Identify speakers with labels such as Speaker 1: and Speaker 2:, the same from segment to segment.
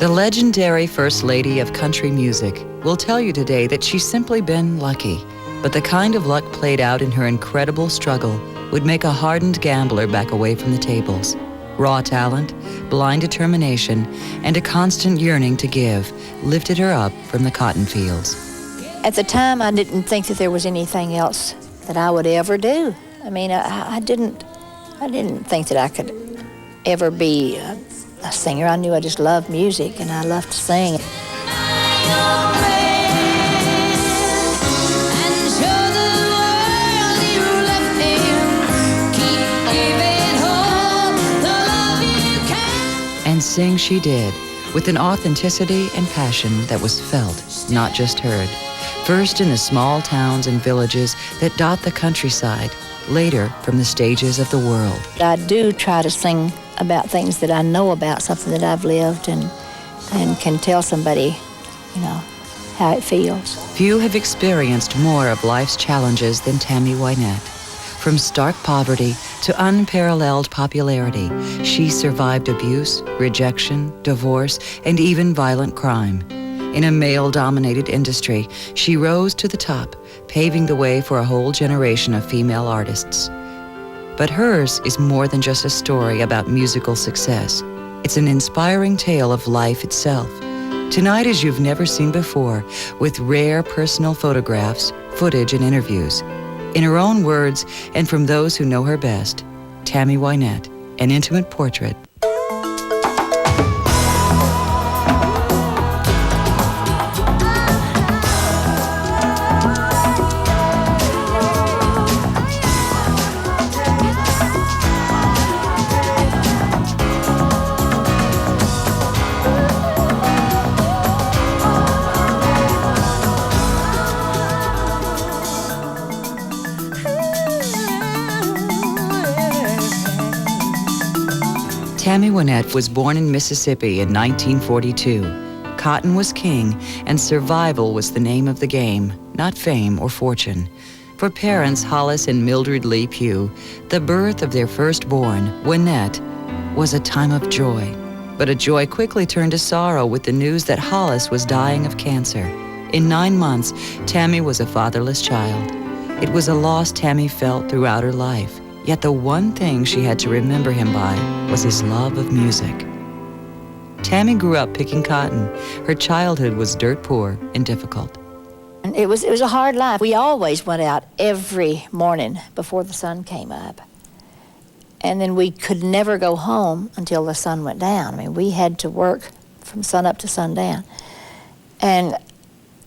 Speaker 1: The legendary First Lady of country music will tell you today that she's simply been lucky, but the kind of luck played out in her incredible struggle would make a hardened gambler back away from the tables. Raw talent, blind determination, and a constant yearning to give lifted her up from the cotton fields.
Speaker 2: At the time, I didn't think that there was anything else that I would ever do. I mean, I didn't think that I could ever be a singer. I knew I just loved music and I loved to sing.
Speaker 1: And sing she did, with an authenticity and passion that was felt, not just heard. First in the small towns and villages that dot the countryside, later from the stages of the world.
Speaker 2: I do try to sing about things that I know about, something that I've lived, and can tell somebody, how it feels.
Speaker 1: Few have experienced more of life's challenges than Tammy Wynette. From stark poverty to unparalleled popularity, she survived abuse, rejection, divorce, and even violent crime. In a male-dominated industry, she rose to the top, paving the way for a whole generation of female artists. But hers is more than just a story about musical success. It's an inspiring tale of life itself. Tonight, as you've never seen before, with rare personal photographs, footage, and interviews. In her own words, and from those who know her best, Tammy Wynette, an intimate portrait. Tammy Wynette was born in Mississippi in 1942. Cotton was king, and survival was the name of the game, not fame or fortune. For parents Hollis and Mildred Lee Pugh, the birth of their firstborn, Wynette, was a time of joy. But a joy quickly turned to sorrow with the news that Hollis was dying of cancer. In 9 months, Tammy was a fatherless child. It was a loss Tammy felt throughout her life. Yet the one thing she had to remember him by was his love of music. Tammy grew up picking cotton. Her childhood was dirt poor and difficult.
Speaker 2: And it was a hard life. We always went out every morning before the sun came up. And then we could never go home until the sun went down. I mean, we had to work from sun up to sundown. And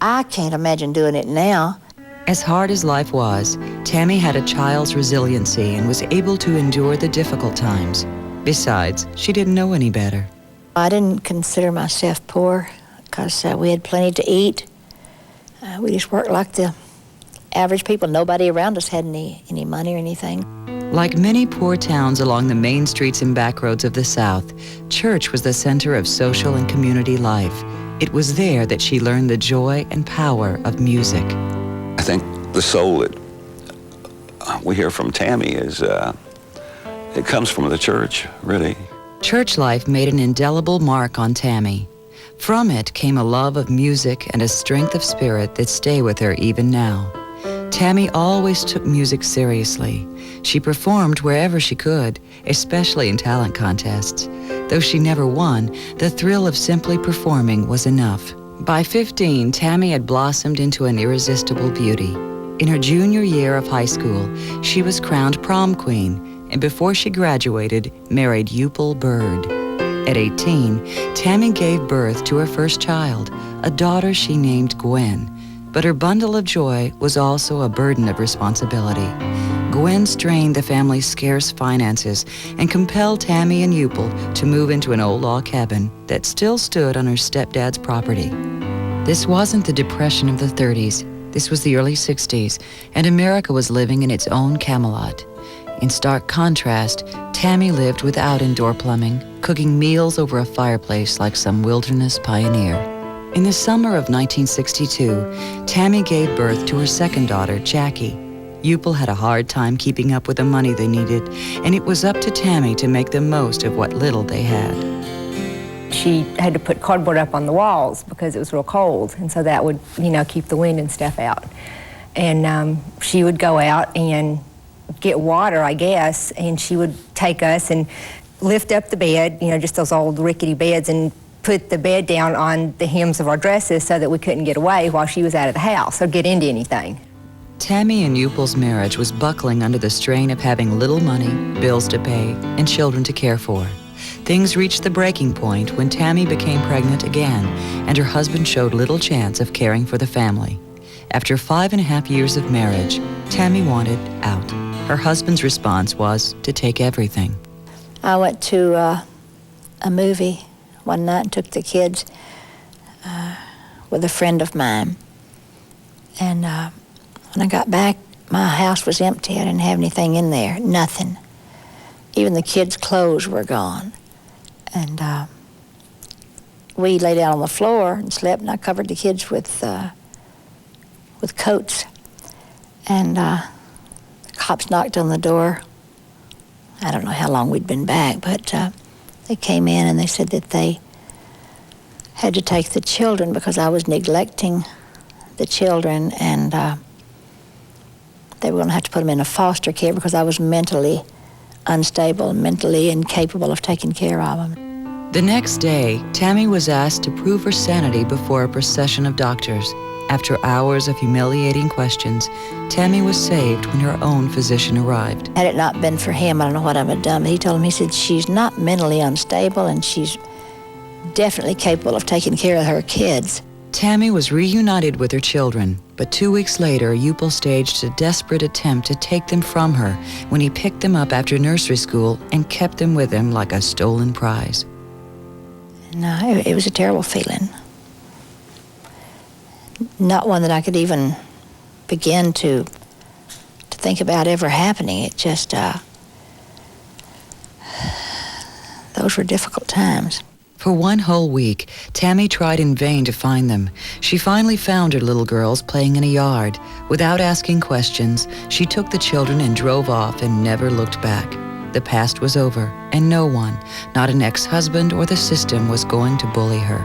Speaker 2: I can't imagine doing it now.
Speaker 1: As hard as life was, Tammy had a child's resiliency and was able to endure the difficult times. Besides, she didn't know any better.
Speaker 2: I didn't consider myself poor because we had plenty to eat. We just worked like the average people. Nobody around us had any money or anything.
Speaker 1: Like many poor towns along the main streets and back roads of the South, church was the center of social and community life. It was there that she learned the joy and power of music.
Speaker 3: I think the soul that we hear from Tammy is, it comes from the church, really.
Speaker 1: Church life made an indelible mark on Tammy. From it came a love of music and a strength of spirit that stay with her even now. Tammy always took music seriously. She performed wherever she could, especially in talent contests. Though she never won, the thrill of simply performing was enough. By 15, Tammy had blossomed into an irresistible beauty. In her junior year of high school, she was crowned prom queen, and before she graduated, married Upal Bird. At 18, Tammy gave birth to her first child, a daughter she named Gwen. But her bundle of joy was also a burden of responsibility. Gwen strained the family's scarce finances and compelled Tammy and Upal to move into an old log cabin that still stood on her stepdad's property. This wasn't the Depression of the 30s. This was the early 60s, and America was living in its own Camelot. In stark contrast, Tammy lived without indoor plumbing, cooking meals over a fireplace like some wilderness pioneer. In the summer of 1962, Tammy gave birth to her second daughter, Jackie. Upal had a hard time keeping up with the money they needed, and it was up to Tammy to make the most of what little they had.
Speaker 4: she had to put cardboard up on the walls because it was real cold, and so that would, keep the wind and stuff out. And she would go out and get water, I guess, and she would take us and lift up the bed, just those old rickety beds, and put the bed down on the hems of our dresses so that we couldn't get away while she was out of the house or get into anything.
Speaker 1: Tammy and Eupol's marriage was buckling under the strain of having little money, bills to pay, and children to care for. Things reached the breaking point when Tammy became pregnant again, and her husband showed little chance of caring for the family. After 5.5 years of marriage, Tammy wanted out. Her husband's response was to take everything.
Speaker 2: I went to a movie one night and took the kids with a friend of mine. And when I got back, my house was empty. I didn't have anything in there, nothing. Even the kids' clothes were gone. And we lay down on the floor and slept, and I covered the kids with coats. And the cops knocked on the door. I don't know how long we'd been back, but they came in and they said that they had to take the children because I was neglecting the children, and they were going to have to put them in a foster care because I was mentally unstable, mentally incapable of taking care of them.
Speaker 1: The next day, Tammy was asked to prove her sanity before a procession of doctors. After hours of humiliating questions, Tammy was saved when her own physician arrived.
Speaker 2: Had it not been for him, I don't know what I would have done, but he told me, he said, she's not mentally unstable and she's definitely capable of taking care of her kids.
Speaker 1: Tammy was reunited with her children, but 2 weeks later, Eupol staged a desperate attempt to take them from her when he picked them up after nursery school and kept them with him like a stolen prize.
Speaker 2: No, it was a terrible feeling. Not one that I could even begin to think about ever happening. It just, those were difficult times.
Speaker 1: For 1 whole week, Tammy tried in vain to find them. She finally found her little girls playing in a yard. Without asking questions, she took the children and drove off and never looked back. The past was over, and no one, not an ex-husband or the system, was going to bully her.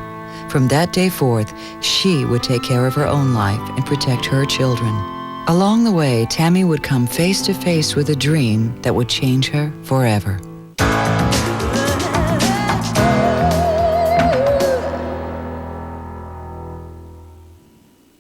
Speaker 1: From that day forth, she would take care of her own life and protect her children. Along the way, Tammy would come face to face with a dream that would change her forever.